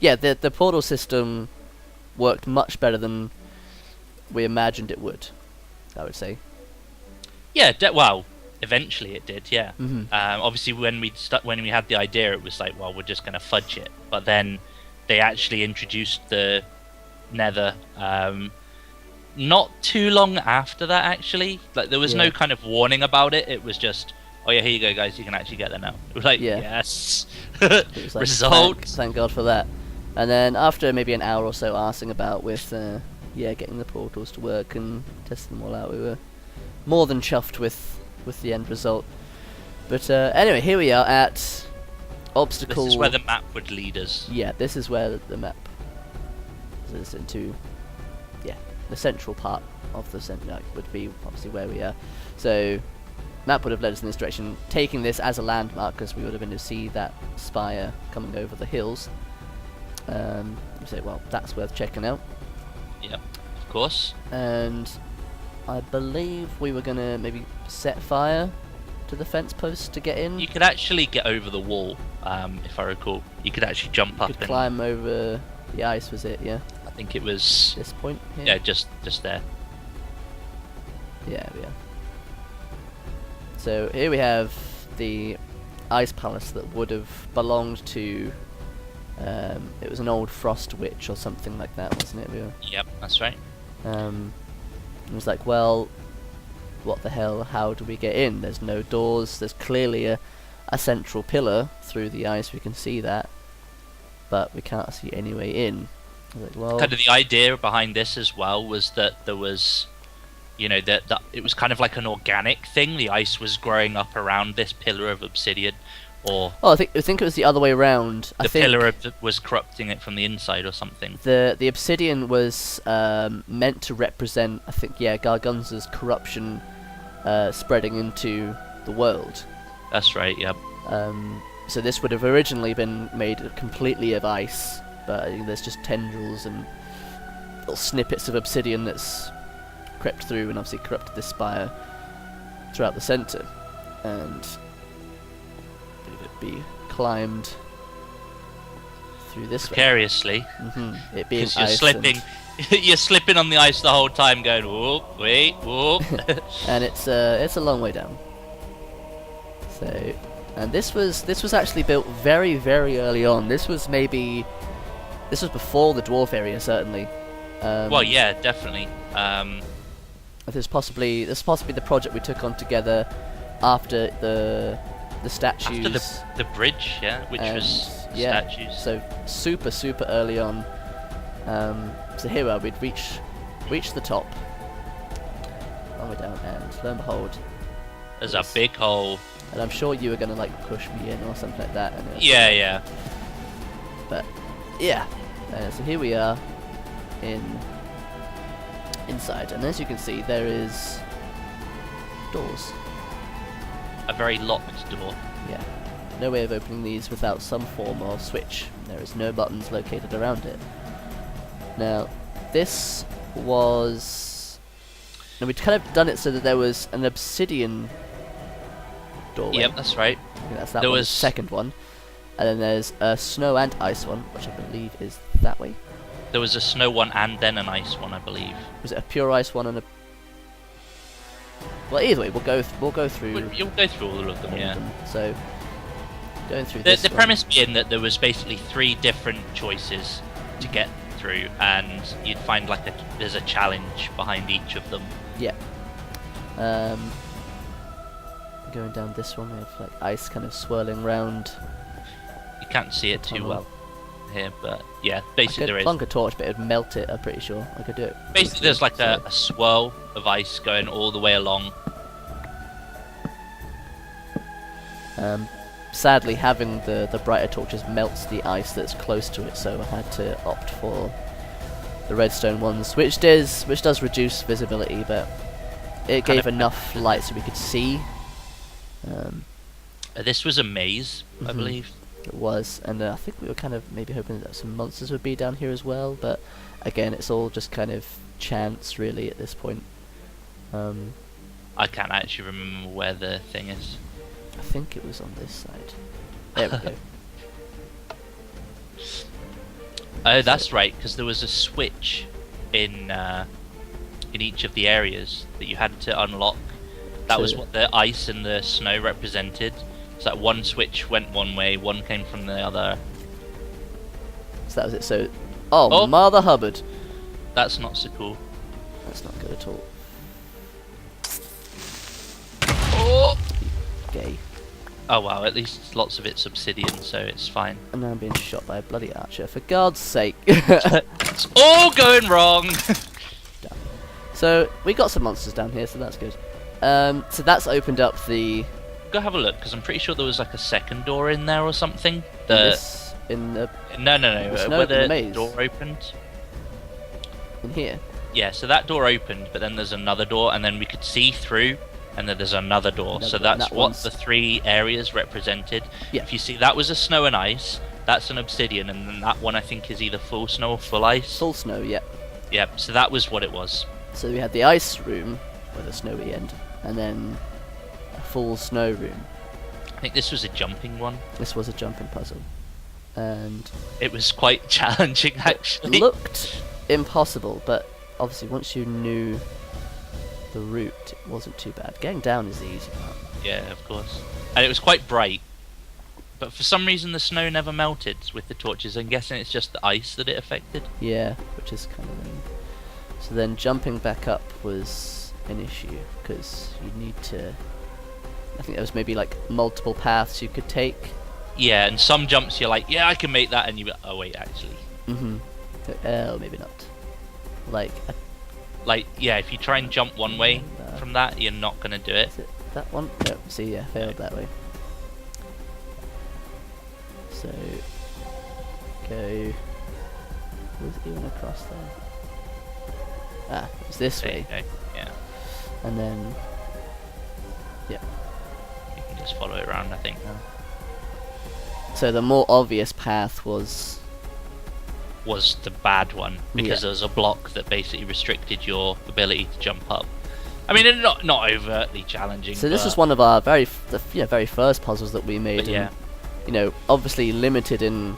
yeah, the portal system worked much better than we imagined it would, I would say. Yeah, well, eventually it did. Yeah. Hmm. Obviously, when we had the idea, it was like, well, we're just gonna fudge it. But then they actually introduced the Nether. Not too long after that, actually. Like there was Yeah. no kind of warning about it. It was just, oh yeah, here you go, guys. You can actually get there now. It was like, Yeah. yes. It was like, Result. thank God for that. And then after maybe an hour or so arsing about with, getting the portals to work and testing them all out, we were more than chuffed with the end result. But anyway, here we are at obstacle. This is where the map would lead us. Yeah, this is where the map is into. Yeah, the central part of the center would be obviously where we are. So map would have led us in this direction, taking this as a landmark because we would have been to see that spire coming over the hills. We say, well, that's worth checking out. Yep, of course. And I believe we were gonna maybe set fire to the fence post to get in. You could actually get over the wall, if I recall. You could actually jump up Could and climb over the ice, was it? Yeah. I think it was. This point here? Yeah, just there. Yeah, yeah. So here we have the ice palace that would have belonged to. It was an old frost witch or something like that, wasn't it? Yep, that's right. It was like, well, what the hell? How do we get in? There's no doors. There's clearly a central pillar through the ice. We can see that, but we can't see any way in. I was like, well, Kind of the idea behind this as well was that there was, that it was kind of like an organic thing. The ice was growing up around this pillar of obsidian, or oh, I think it was the other way around. I the think pillar was corrupting it from the inside or something. the obsidian was meant to represent, I think, Gargunza's corruption spreading into the world. That's right. Yep. So this would have originally been made completely of ice, but there's just tendrils and little snippets of obsidian that's crept through and obviously corrupted this spire throughout the centre, and it be climbed through this way. Precariously. It being Because you're ice slipping, you're slipping on the ice the whole time, going whoop, wait, whoop. and it's a long way down. So, and this was actually built very, very early on. This was before the dwarf area, certainly. Well, yeah, definitely. This is possibly the project we took on together after the statues. After the bridge, yeah, which was statues. So super early on. So here we are. We'd reach the top, all the way down, and lo and behold, There's a big hole. and I'm sure you were gonna like push me in or something like that. And Yeah. But yeah, so here we are inside, and as you can see, there is doors. A very locked door. Yeah, no way of opening these without some form of switch. There is no buttons located around it. Now, this was... Now, we'd kind of done it so that there was an obsidian doorway. Yep, that's right. Okay, that's that There one, was- the second one. And then there's a snow and ice one, which I believe is that way. There was a snow one and then an ice one, I believe. Was it a pure ice one and a... Well, either way, we'll go through... You'll go through all of them, all of yeah. them. So, going through The this one. premise being that there was basically 3 different choices to get through, and you'd find there's a challenge behind each of them. Yeah. Going down this one, we have like ice kind of swirling round. You can't see it too tunnel. well here, but yeah, I basically could there is. plunk a torch, but it'd melt it. I'm pretty sure I could do it. Basically, there's like a swirl of ice going all the way along. Sadly, having the brighter torches melts the ice that's close to it, so I had to opt for the redstone ones, which does reduce visibility, but it Kind gave of enough light so we could see. This was a maze, I believe. It was, and I think we were kind of maybe hoping that some monsters would be down here as well, but again, it's all just kind of chance, really, at this point. I can't actually remember where the thing is. I think it was on this side. There we go. Oh, that's right, because there was a switch in each of the areas that you had to unlock. That was what the ice and the snow represented. So that one switch went one way, one came from the other. So that was it. So, oh, Mother Hubbard. That's not so cool. That's not good at all. Oh! Gay. Oh wow, at least lots of it's obsidian, so it's fine. And now I'm being shot by a bloody archer, for God's sake. It's all going wrong! So, we got some monsters down here, so that's good. So that's opened up the... Go have a look, because I'm pretty sure there was like a second door in there or something. No, Where the maze. door opened. In here? Yeah, so that door opened, but then there's another door, and then we could see through, and then there's another door. So that's what the 3 areas represented. Yeah. If you see, that was a snow and ice, that's an obsidian, and then that one I think is either full snow or full ice. Full snow, yeah. Yeah, so that was what it was. So we had the ice room, with a snowy end, and then a full snow room. I think this was a jumping one. This was a jumping puzzle. And it was quite challenging, actually. It looked impossible, but obviously once you knew the route, it wasn't too bad. Getting down is the easy part. Yeah, of course. And it was quite bright. But for some reason the snow never melted with the torches. I'm guessing it's just the ice that it affected. Yeah, which is kind of lame. So then jumping back up was an issue, because you need to... I think there was maybe like multiple paths you could take. Yeah, and some jumps you're like, yeah, I can make that, and you oh wait, actually. Oh, maybe not. Like, yeah, if you try and jump one way from that, you're not going to do it. Is it that one? No, see, yeah, failed that way. So, go... Was it even across there? Ah, it was this way. Okay, yeah. And then... Yeah. You can just follow it around, I think. So the more obvious path was the bad one, because there was a block that basically restricted your ability to jump up. I mean, it's not overtly challenging. So this was one of our very first puzzles that we made. And, yeah. You know, obviously limited in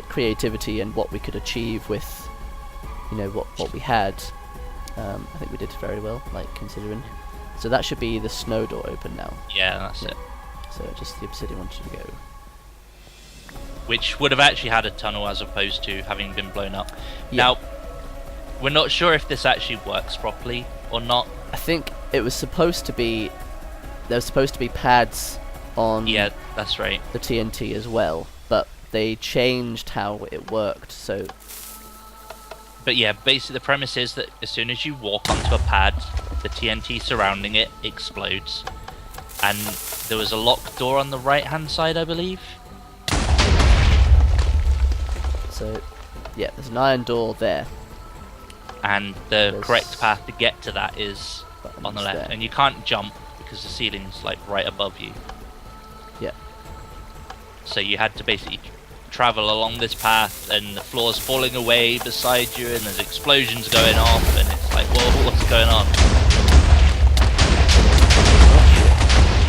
creativity and what we could achieve with, you know, what we had. I think we did very well, like, considering. So that should be the snow door open now. Yeah, that's it. So just the obsidian wanted to go. Which would have actually had a tunnel as opposed to having been blown up. Yeah. Now, we're not sure if this actually works properly or not. I think it was supposed to be... There was supposed to be pads on... Yeah, that's right. The TNT as well, but they changed how it worked, so... But yeah, basically the premise is that as soon as you walk onto a pad, the TNT surrounding it explodes. And there was a locked door on the right-hand side, I believe. So, yeah, there's an iron door there. And the correct path to get to that is on the left. There. And you can't jump because the ceiling's like right above you. Yeah. So you had to basically travel along this path, and the floor's falling away beside you, and there's explosions going off, and it's like, whoa, what's going on?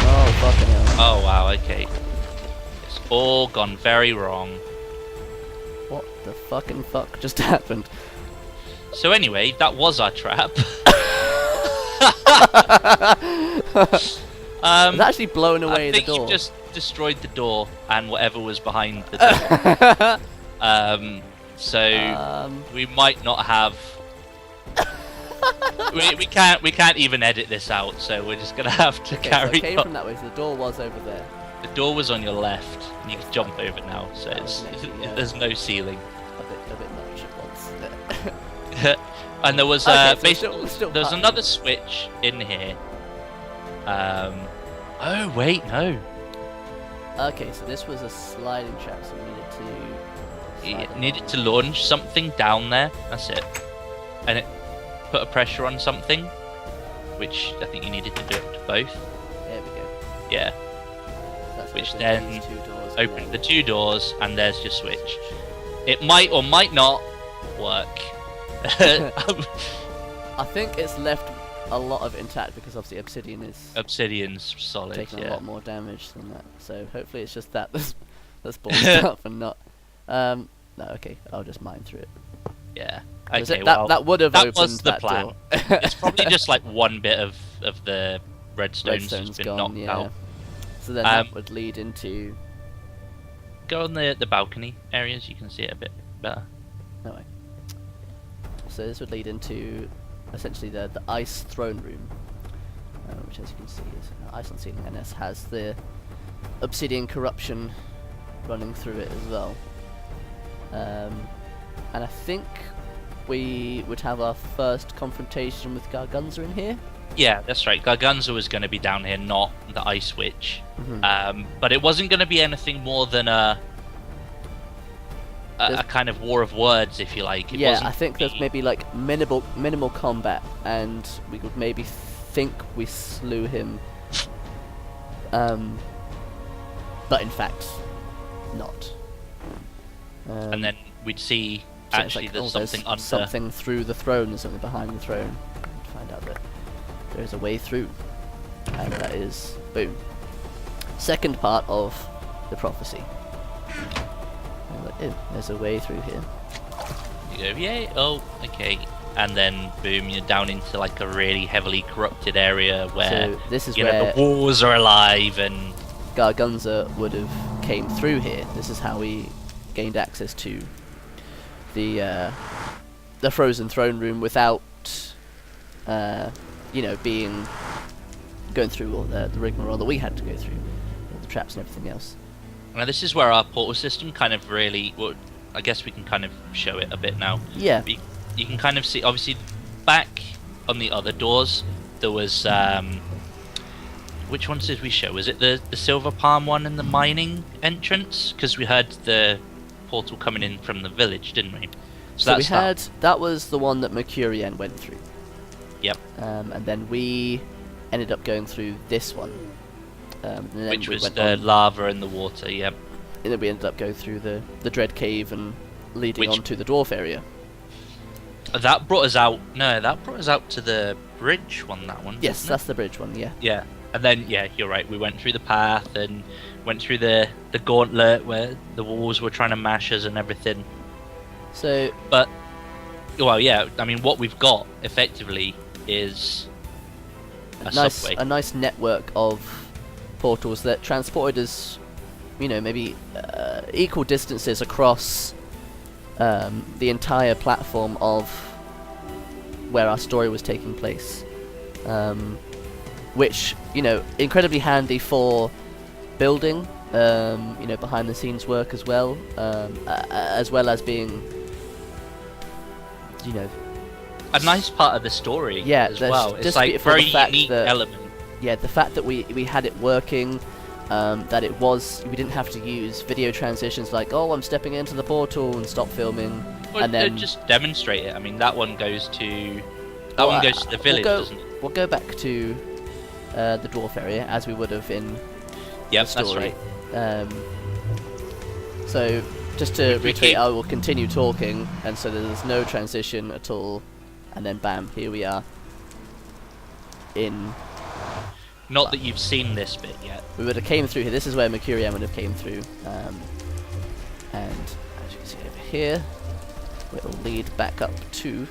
Oh, fucking hell. Oh, wow, okay. It's all gone very wrong. What the fucking fuck just happened? So anyway, that was our trap. I was actually blowing away the door. I think you just destroyed the door and whatever was behind the door. So we might not have. we can't even edit this out, so we're just gonna have to carry so it came on. from that way, so the door was over there. The door was on your left, and you can jump over now, so there's no ceiling. A bit much at once. And there was still there was another switch in here. Oh wait, no. Okay, so this was a sliding trap, so we needed to launch something down there. That's it, and it put a pressure on something, which I think you needed to do it to both. There we go. Yeah. So which then opened the 2 doors, and there's your switch. It might or might not work. I think it's left a lot of intact because obviously Obsidian's solid, taking a lot more damage than that. So hopefully it's just that that's ballsed up and not. No, okay, I'll just mine through it. Yeah. 'Cause Okay. that would have that opened was the that plan. door. It's probably just like one bit of the redstone's Redstone's just been gone, knocked yeah. out. So then that would lead into. Go on the balcony areas. You can see it a bit better. No way. So this would lead into essentially the ice throne room, which, as you can see, is ice on ceiling, and this has the obsidian corruption running through it as well. And I think we would have our first confrontation with Gargunza in here. Yeah, that's right. Gargunza was going to be down here, not the Ice Witch. Mhm. But it wasn't going to be anything more than a kind of war of words, if you like. Yeah, I think there's maybe like minimal combat, and we would maybe think we slew him. But in fact, not. And then we'd see So it's actually like, there's there's something under. something through the throne, there's something behind the throne. And find out that there's a way through, and that is boom. Second part of the prophecy. And like, oh, there's a way through here. You go, yay! Oh, okay. And then boom, you're down into like a really heavily corrupted area where So this is you know where the walls are alive and Gargunza would have came through here. This is how we gained access to the frozen throne room without being going through all the rigmarole that we had to go through, all the traps and everything else. now this is where our portal system kind of really, well, I guess we can kind of show it a bit now. Yeah. You can kind of see, obviously, back on the other doors there was which ones did we show? Was it the Silver Palm one and the mining entrance? Because we heard the portal coming in from the village, didn't we? So we had that was the one that Mercurian went through. Yep. And then we ended up going through this one, and then Which we was went the on, lava and the water. Yep. and then we ended up going through the Dread Cave and leading Which- on to the dwarf area. That brought us out. No, that brought us out to the bridge one. That one. Yes, didn't it? that's the bridge one. Yeah. Yeah. And then, yeah, you're right. We went through the path and went through the gauntlet where the walls were trying to mash us and everything. So But, well, yeah. I mean, what we've got effectively is a subway. a nice network of portals that transported us, maybe equal distances across the entire platform of where our story was taking place, which incredibly handy for building, behind the scenes work as well as being, a nice part of the story Yeah, as there's well. It's just like beautiful very the fact unique that- element. yeah, the fact that we had it working, that we didn't have to use video transitions like, oh, I'm stepping into the portal and stop filming, Well, and then just demonstrate it. I mean, that one goes to the village, doesn't it? We'll go back to the dwarf area as we would have in Yep, the that's story. right. So just to We repeat, keep- I will continue talking, and so there's no transition at all, and then bam, here we are. Not that you've seen this bit yet. We would have came through here. This is where Mercurian would have came through, and as you can see over here, it will lead back up to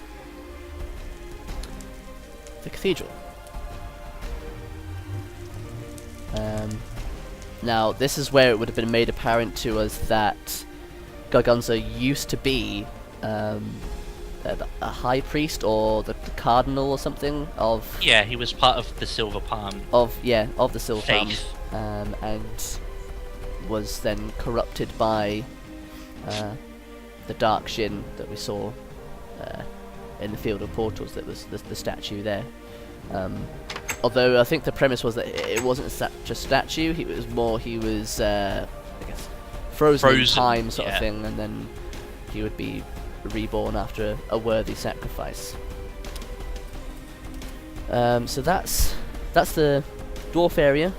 the cathedral. Now, this is where it would have been made apparent to us that Gargunza used to be a high priest or the cardinal or something of Yeah, he was part of the Silver Palm. of the Silver Palm, Faith. and was then corrupted by the dark Shin that we saw in the Field of Portals. That was the statue there. Although I think the premise was that it wasn't such a statue. He was I guess frozen in time sort of yeah. thing, and then he would be reborn after a worthy sacrifice. So that's the dwarf area,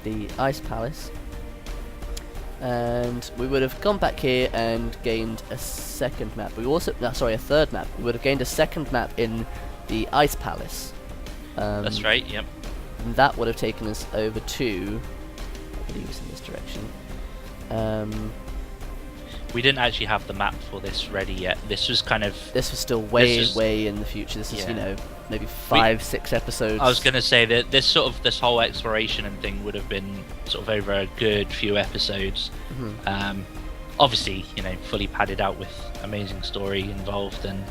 the ice palace, and we would have gone back here and gained a second map. A third map. We would have gained a second map in the ice palace. That's right, yep. And that would have taken us over to, I believe it's in this direction. we didn't actually have the map for this ready yet. This was kind of... This was still way in the future. This is, Yeah. you know, maybe 5-6 episodes. I was going to say that this whole exploration and thing would have been sort of over a good few episodes. Obviously, you know, fully padded out with amazing story involved and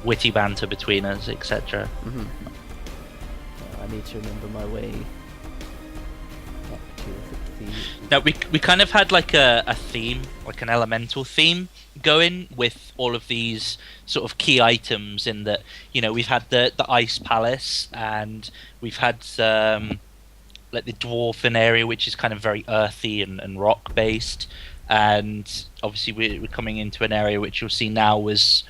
witty banter between us, etc. I need to remember my way back to the... Now we kind of had like a theme, like an elemental theme going with all of these sort of key items in that, you know, we've had the ice palace, and we've had like the dwarven area, which is kind of very earthy and rock based, and obviously we're coming into an area which you'll see now was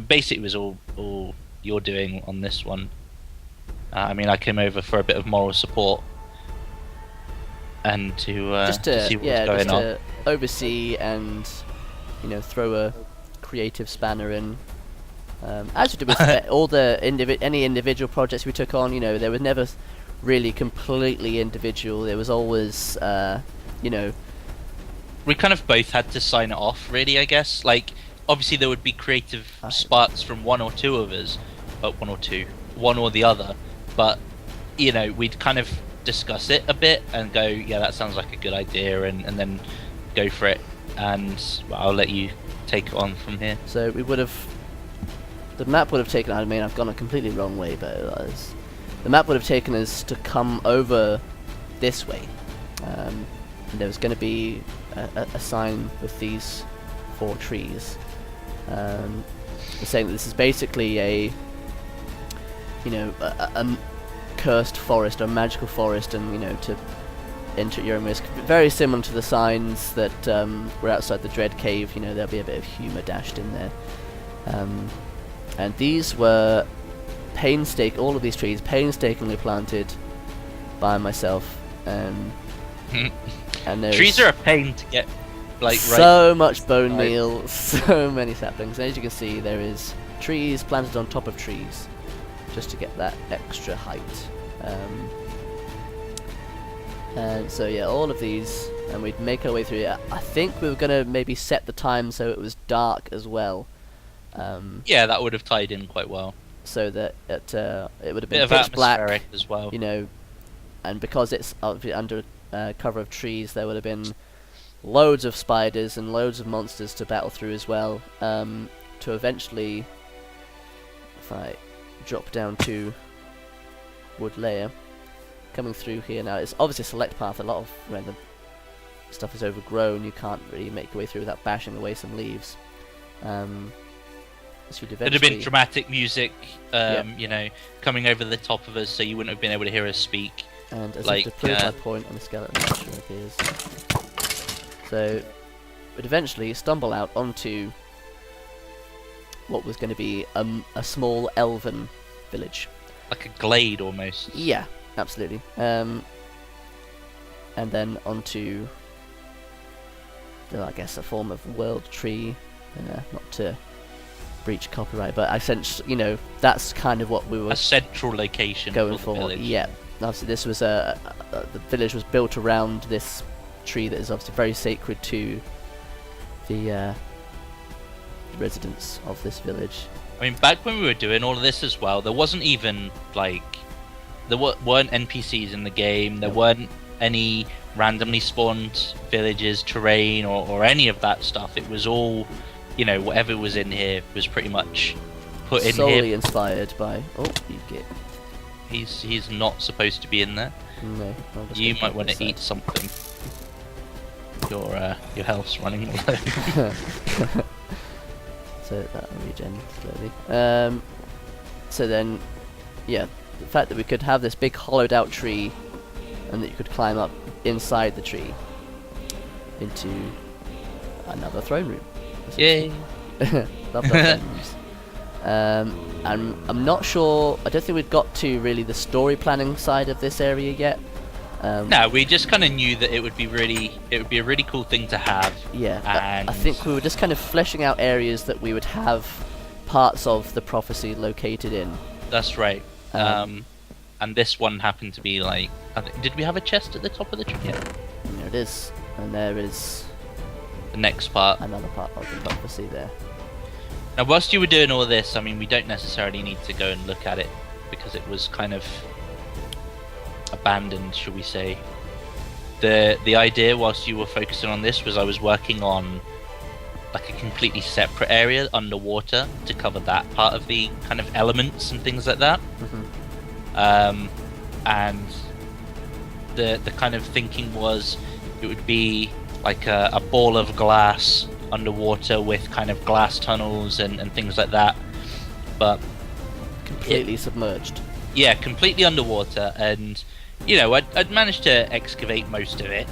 basically was all you're doing on this one. I mean, I came over for a bit of moral support and to see what was going on. To oversee and, you know, throw a creative spanner in. As we did with all the any individual projects we took on, you know, they were never really completely individual. There was always, you know, we kind of both had to sign it off, really, I guess. Like, obviously there would be creative sparks from one or two of us, one or the other, but, you know, we'd kind of discuss it a bit and go, yeah, that sounds like a good idea, and then go for it, and I'll let you take it on from here. So we would have... The map would have taken... I mean, I've gone a completely wrong way, but it was... The map would have taken us to come over this way. And there was going to be a sign with these 4 trees. Saying that this is basically a... You know, a cursed forest, or magical forest, and, you know, to enter at your own risk. Very similar to the signs that were outside the Dread Cave. You know, there'll be a bit of humour dashed in there. And these were all of these trees painstakingly planted by myself. And trees are a pain to get, like, so much bone meal, so many saplings. And as you can see, there is trees planted on top of trees, just to get that extra height. And so yeah, all of these, and we'd make our way through it. I think we were gonna maybe set the time so it was dark as well. Yeah, that would have tied in quite well. So that it would have Bit been of pitch black atmospheric as well. You know, and because it's under cover of trees, there would have been loads of spiders and loads of monsters to battle through as well. To eventually, if I drop down to wood layer, coming through here now, it's obviously a select path. A lot of when the stuff is overgrown, you can't really make your way through without bashing away some leaves. So There'd have been dramatic music, you know, coming over the top of us, so you wouldn't have been able to hear us speak. And as like, if to prove my point, on the skeleton monster appears. So, we'd eventually stumble out onto what was going to be a small elven village. Like a glade, almost. Yeah, absolutely. And then onto, I guess, a form of world tree. Not to breach copyright, but I sense, you know, that's kind of what we were... A central location going for the village. Yeah. Obviously this was the village was built around this tree that is obviously very sacred to the residents of this village. I mean, back when we were doing all of this as well, there wasn't even, like, there weren't NPCs in the game, there weren't any randomly spawned villages, terrain, or any of that stuff. It was all, you know, whatever was in here was pretty much put in here. Solely inspired by... Oh, you get... He's not supposed to be in there. No. You might want to eat something. Your health's running low. So that'll regen slowly. So then, yeah, the fact that we could have this big hollowed out tree, and that you could climb up inside the tree into another throne room. Yay! Love that rooms. And I'm not sure. I don't think we've got to really the story planning side of this area yet. No, we just kind of knew that it would be a really cool thing to have. Yeah, and I think we were just kind of fleshing out areas that we would have parts of the prophecy located in. That's right. And this one happened to be like, did we have a chest at the top of the tree? Yeah, and there it is, and there is the next part. another part of the prophecy there. Now, whilst you were doing all this, I mean, we don't necessarily need to go and look at it because it was kind of abandoned, shall we say. The idea whilst you were focusing on this was I was working on like a completely separate area underwater to cover that part of the kind of elements and things like that. And the kind of thinking was it would be like a ball of glass underwater with kind of glass tunnels and things like that, but Completely submerged. yeah, completely underwater. And you know, I'd managed to excavate most of it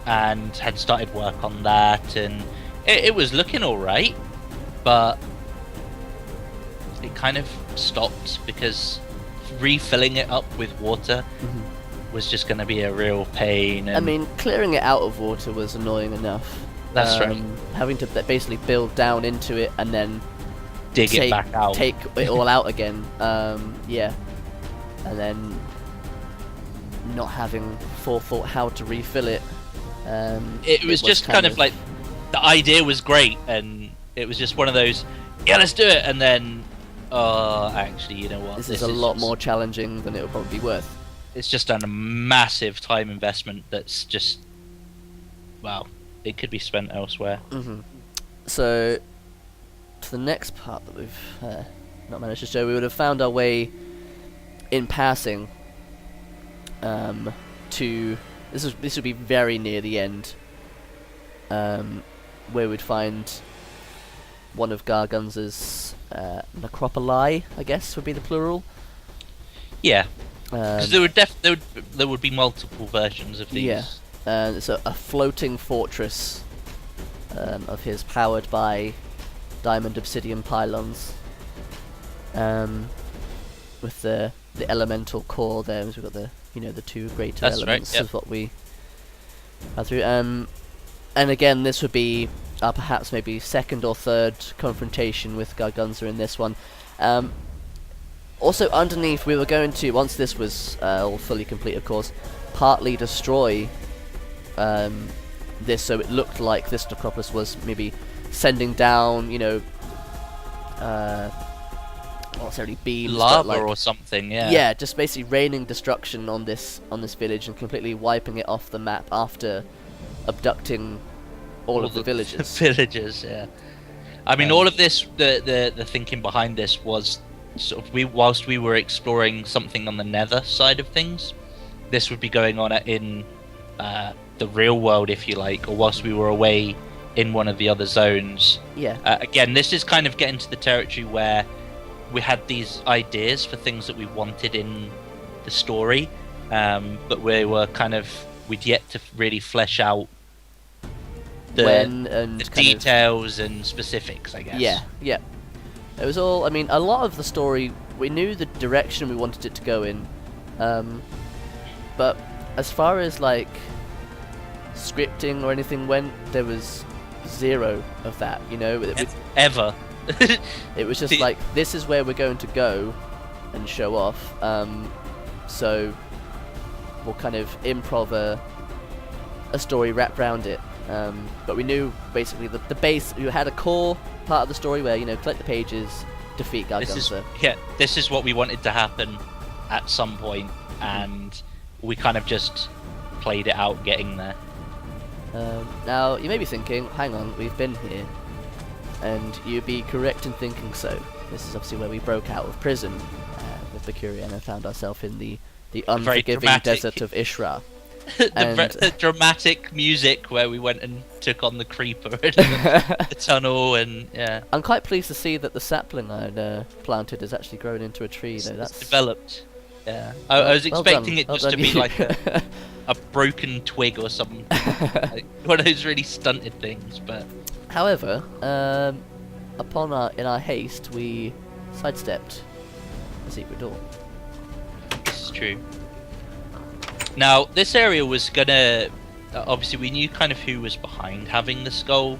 and had started work on that, and it was looking all right, but it kind of stopped because refilling it up with water was just going to be a real pain. And I mean, clearing it out of water was annoying enough. That's right. Having to basically build down into it and then dig it back out. take it all out again. Yeah, and then not having forethought how to refill it. It was just kind of like the idea was great, and it was just one of those, yeah, let's do it, and then, actually, you know what? This is a lot more challenging than it would probably be worth. It's just a massive time investment that's just, well, it could be spent elsewhere. So, to the next part that we've not managed to show, we would have found our way in passing to this would be very near the end, where we'd find one of Gargunza's necropoli, I guess would be the plural. Yeah, because there would be multiple versions of these. Yeah, it's a floating fortress of his, powered by diamond obsidian pylons, with the elemental core there. So we've got the two greater That's elements right, yep. of what we had through. And again, this would be perhaps maybe second or third confrontation with Gargunza in this one. Also underneath, we were going to, once this was all fully complete, of course, partly destroy this, so it looked like this necropolis was maybe sending down, not necessarily beams, Lava but or something. Yeah. yeah, just basically raining destruction on this village and completely wiping it off the map after abducting all of the villagers. Villagers, yeah. I mean, all of this, the thinking behind this was sort of whilst we were exploring something on the Nether side of things, this would be going on in the real world, if you like, or whilst we were away in one of the other zones. Yeah. Again, this is kind of getting to the territory where we had these ideas for things that we wanted in the story, but we'd yet to really flesh out the details and specifics, I guess. Yeah. It was all, I mean, a lot of the story, we knew the direction we wanted it to go in, but as far as, like, scripting or anything went, there was zero of that, Ever. It was just like, this is where we're going to go and show off, so we'll kind of improv a story wrapped around it. But we knew basically the base. You had a core part of the story where collect the pages, defeat Gargunza. This is what we wanted to happen at some point, and we kind of just played it out getting there. Now you may be thinking, hang on, we've been here, and you'd be correct in thinking so. This is obviously where we broke out of prison with Bakurian and found ourselves in the unforgiving desert of Ishra. The dramatic music where we went and took on the creeper in the tunnel, and yeah. I'm quite pleased to see that the sapling I'd planted has actually grown into a tree. That's developed. Yeah, I was expecting it just to be like a broken twig or something, like one of those really stunted things. But however, in our haste, we sidestepped the secret door. This is true. Now, this area was gonna... obviously, we knew kind of who was behind having the skull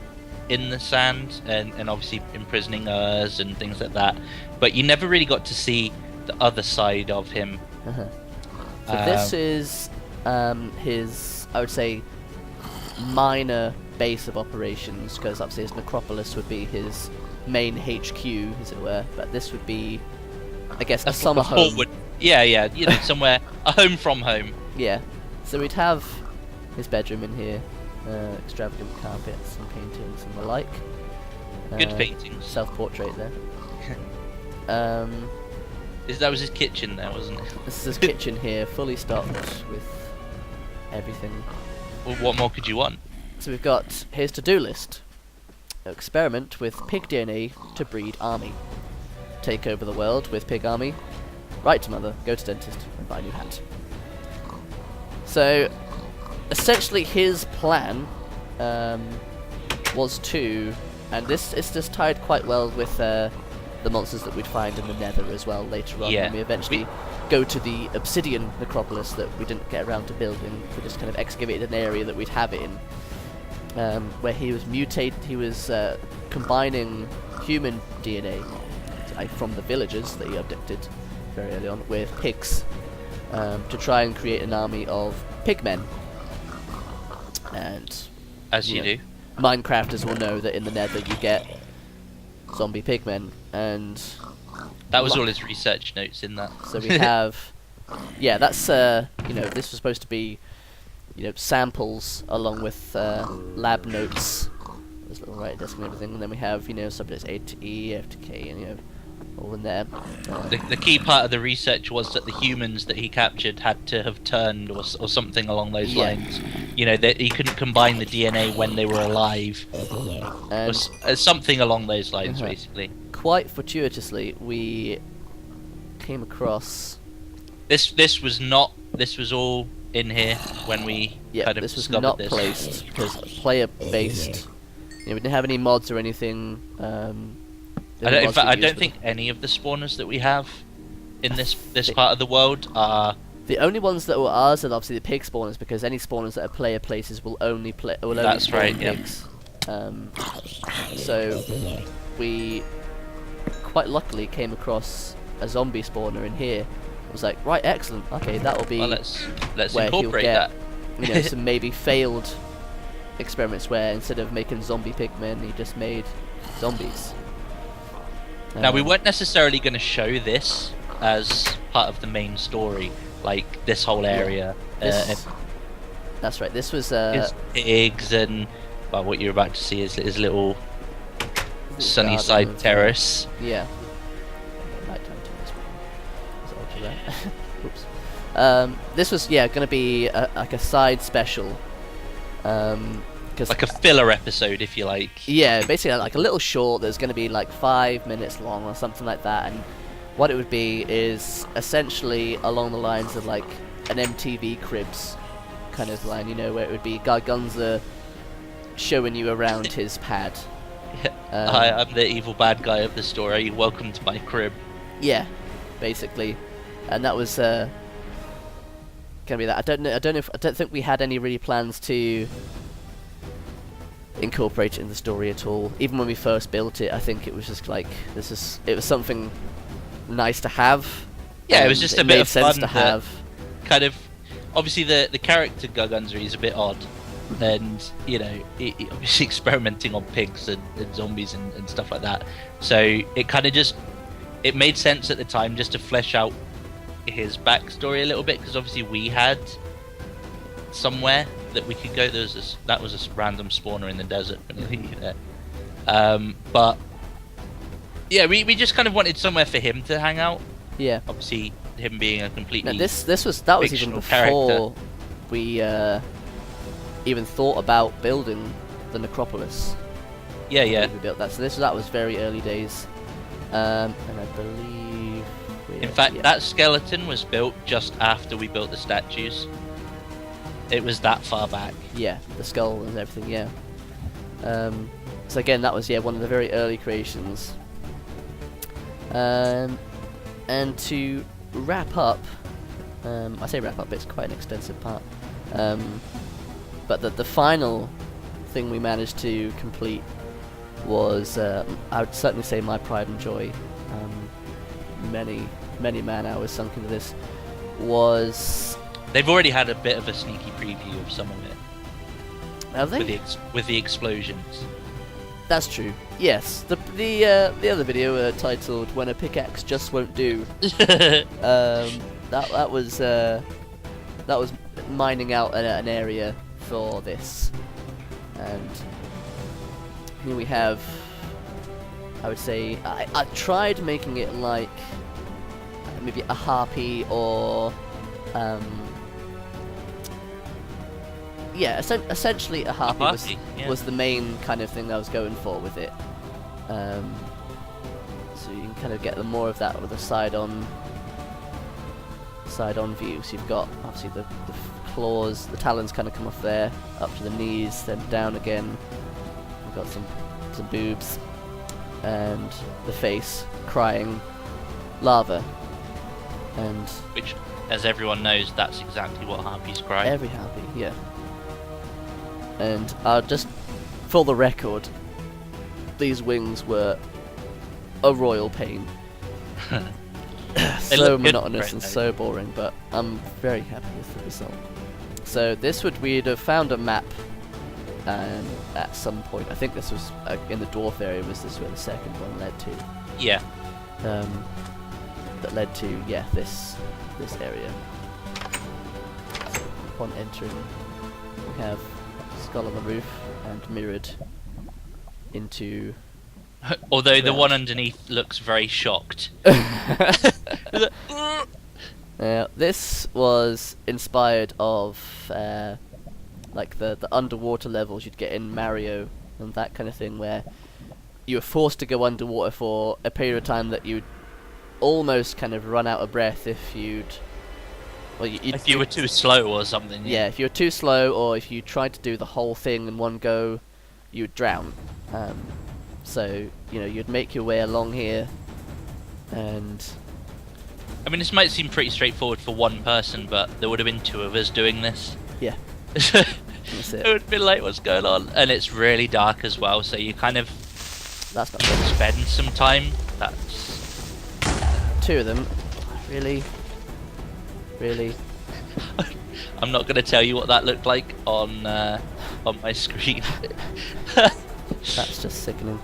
in the sand, and obviously imprisoning us and things like that. But you never really got to see the other side of him. So this is his, I would say, minor base of operations, because obviously his necropolis would be his main HQ, as it were, but this would be, I guess, a summer home. Forward. Yeah, somewhere, a home from home. Yeah, so we'd have his bedroom in here, extravagant carpets and paintings and the like. Good paintings. Self-portrait there. That was his kitchen there, wasn't it? This is his kitchen here, fully stocked with everything. Well, what more could you want? So we've got his to-do list. Experiment with pig DNA to breed army. Take over the world with pig army. Write to mother, go to dentist, and buy a new hat. So, essentially his plan was to, and this is just tied quite well with the monsters that we'd find in the Nether as well later on, when we eventually go to the obsidian necropolis that we didn't get around to building. We just kind of excavated an area that we'd have it in, where he was combining human DNA from the villagers that he abducted very early on with pigs, to try and create an army of pigmen. And as you do, Minecrafters will know that in the Nether you get zombie pigmen, and that was all his research notes in that. So we have, that's this was supposed to be, samples along with lab notes, there's a little write desk and everything, and then we have subjects A to E, F to K, and all in there. The key part of the research was that the humans that he captured had to have turned or something along those lines. That he couldn't combine the DNA when they were alive. Or something along those lines, basically. Quite fortuitously, we came across... This was all in here when we kind of this was discovered not this. placed, because player-based... we didn't have any mods or anything... I don't think any of the spawners that we have in this part of the world are... The only ones that were ours are obviously the pig spawners, because any spawners that are player places will only spawn pigs. So we quite luckily came across a zombie spawner in here. It was like, right, excellent. Okay, that will be. Well, let's where incorporate he'll get, that. Some maybe failed experiments where instead of making zombie pigmen, he just made zombies. Now, we weren't necessarily going to show this as part of the main story, like this whole area. That's right. This was his pigs and what you're about to see is his little sunny side terrace. Yeah. Nighttime terrace. Oops. This was going to be like a side special. Like a filler episode, if you like. Yeah, basically like a little short that's going to be like 5 minutes long or something like that, and what it would be is essentially along the lines of like an MTV Cribs kind of line, where it would be Gargunza showing you around his pad. Hi, I'm the evil bad guy of the story. Welcome to my crib. Yeah, basically, and that was gonna be that. I don't think we had any really plans to incorporate it in the story at all. Even when we first built it, I think it was just like it was something nice to have. Yeah, it was just a bit of sense fun to have. Kind of, obviously the character Gargunza is a bit odd, and he obviously experimenting on pigs and zombies and stuff like that. So it kind of it made sense at the time just to flesh out his backstory a little bit, because obviously we had somewhere that we could go. That was a random spawner in the desert, but yeah, we just kind of wanted somewhere for him to hang out. Yeah, obviously him being a completely that was even before we even thought about building the necropolis. Yeah. We built that, so that was very early days, and I believe. In fact, that skeleton was built just after we built the statues. It was that far back. Yeah, the skull and everything, yeah. So again, that was one of the very early creations. And to wrap up, I say wrap up, it's quite an extensive part. But the final thing we managed to complete was, I would certainly say, my pride and joy. Many man hours sunk into this. Was... They've already had a bit of a sneaky preview of some of it. Have they? With the explosions. That's true. Yes. The other video titled "When a Pickaxe Just Won't Do." That was mining out an area for this, and here we have. I would say I tried making it like maybe a harpy or yeah, essentially a harpy, was the main kind of thing I was going for with it. So you can kind of get more of that with a side-on view. So you've got obviously the claws, the talons kind of come off there, up to the knees, then down again. We've got some boobs, and the face crying lava. And which, as everyone knows, that's exactly what harpies cry. Every harpy, yeah. And just for the record, these wings were a royal pain. So monotonous and so boring, but I'm very happy with the result. So we'd have found a map at some point. I think this was in the dwarf area. Was this where the second one led to? Yeah. That led to this area. So upon entering, we have a skull on the roof and mirrored into. Although the one underneath looks very shocked. This was inspired of like the underwater levels you'd get in Mario and that kind of thing, where you were forced to go underwater for a period of time that you'd almost kind of run out of breath if you were too slow or something. Yeah, if you were too slow, or if you tried to do the whole thing in one go, you'd drown. So you'd make your way along here, and I mean, this might seem pretty straightforward for one person, but there would have been two of us doing this. Yeah. That's it. It would have been like, what's going on? And it's really dark as well, so you kind of spend some time. That's two of them. Really? I'm not going to tell you what that looked like on my screen. That's just sickening.